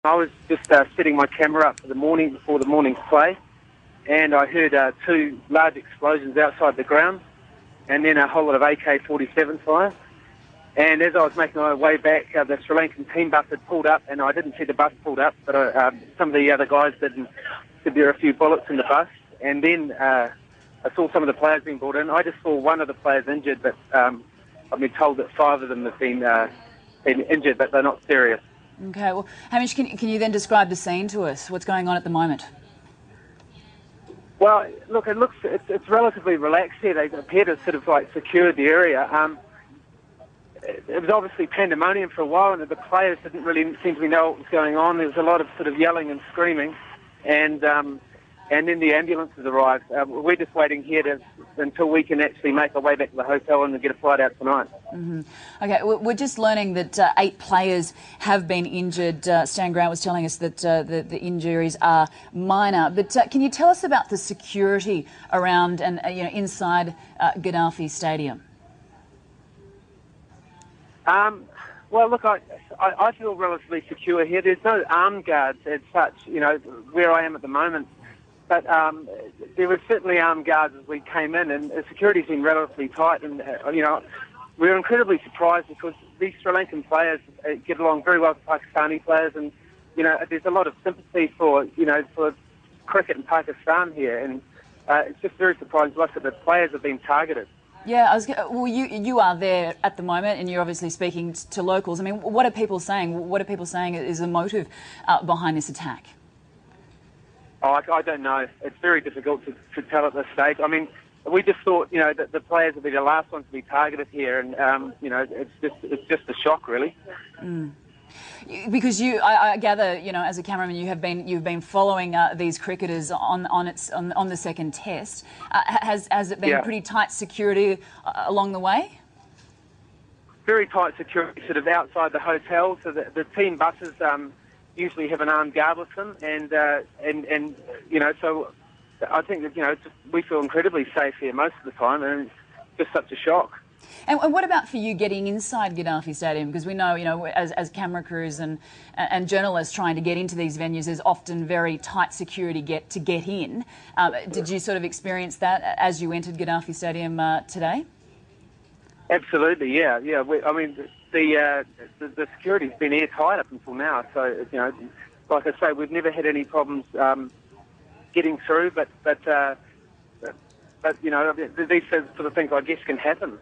I was just setting my camera up for the morning before the morning's play, and I heard two large explosions outside the ground, and then a whole lot of AK-47 fire. And as I was making my way back, the Sri Lankan team bus had pulled up, and I didn't see the bus pulled up, but some of the other guys didn't. Said there were a few bullets in the bus, and then I saw some of the players being brought in. I just saw one of the players injured, but I've been told that 5 of them have been injured, but they're not serious. Okay, well, Hamish, can you then describe the scene to us? What's going on at the moment? Well, look, it's relatively relaxed here. They appear to sort of like secured the area. It was obviously pandemonium for a while, and the players didn't really seem to know what was going on. There was a lot of sort of yelling and screaming, and then the ambulances arrived. We're just waiting here until we can actually make our way back to the hotel and get a flight out tonight. Mm-hmm. Okay, we're just learning that 8 players have been injured. Stan Grant was telling us that the injuries are minor. But can you tell us about the security around and inside Gaddafi Stadium? Well, look, I feel relatively secure here. There's no armed guards as such, where I am at the moment. But there were certainly armed guards as we came in, and the security's been relatively tight. And, we were incredibly surprised because these Sri Lankan players get along very well with Pakistani players, and, there's a lot of sympathy for cricket in Pakistan here. And it's just very surprising to us that the players have been targeted. Yeah, well, you are there at the moment, and you're obviously speaking to locals. I mean, what are people saying? What are people saying is the motive behind this attack? Oh, I don't know. It's very difficult to tell at this stage. I mean, we just thought, that the players would be the last ones to be targeted here, and it's just a shock, really. Mm. Because I gather, as a cameraman, you've been following these cricketers on the second test. Has it been pretty tight security along the way? Very tight security, sort of outside the hotel. So the team buses usually have an armed guard with them, and so I think that we feel incredibly safe here most of the time, and it's just such a shock. And what about for you getting inside Gaddafi Stadium? Because we know, as camera crews and journalists trying to get into these venues, there's often very tight security to get in. Did you sort of experience that as you entered Gaddafi Stadium today? Absolutely, yeah. I mean, the security's been airtight up until now. So, like I say, we've never had any problems getting through. But these sort of things, I guess, can happen.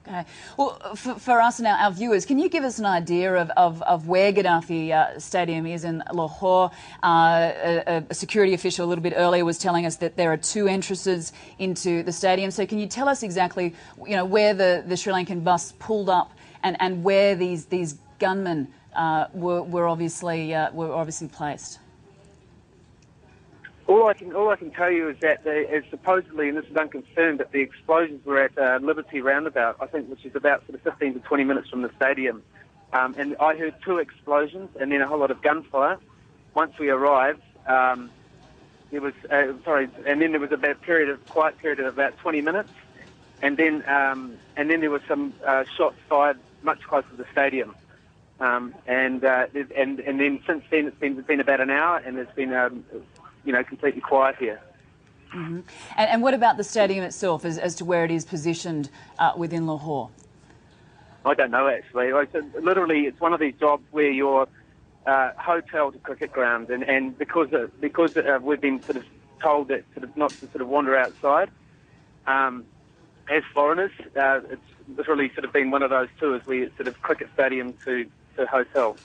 Okay. Well, for us and our viewers, can you give us an idea of where Gaddafi Stadium is in Lahore? A security official a little bit earlier was telling us that there are 2 entrances into the stadium. So can you tell us exactly, where the Sri Lankan bus pulled up and where these gunmen were obviously placed? All I can tell you is that supposedly, and this is unconfirmed, that the explosions were at Liberty Roundabout, I think, which is about sort of 15 to 20 minutes from the stadium. And I heard 2 explosions and then a whole lot of gunfire. Once we arrived, there was and then there was a quiet period of about 20 minutes, and then there was some shots fired much closer to the stadium. And then since then it's been about an hour, and there's been completely quiet here. Mm-hmm. And what about the stadium itself, as to where it is positioned within Lahore? I don't know, actually. Literally, it's one of these jobs where you're hotel to cricket ground, and because we've been sort of told that sort of not to sort of wander outside as foreigners, it's literally sort of been one of those tours where it's sort of cricket stadium to hotel.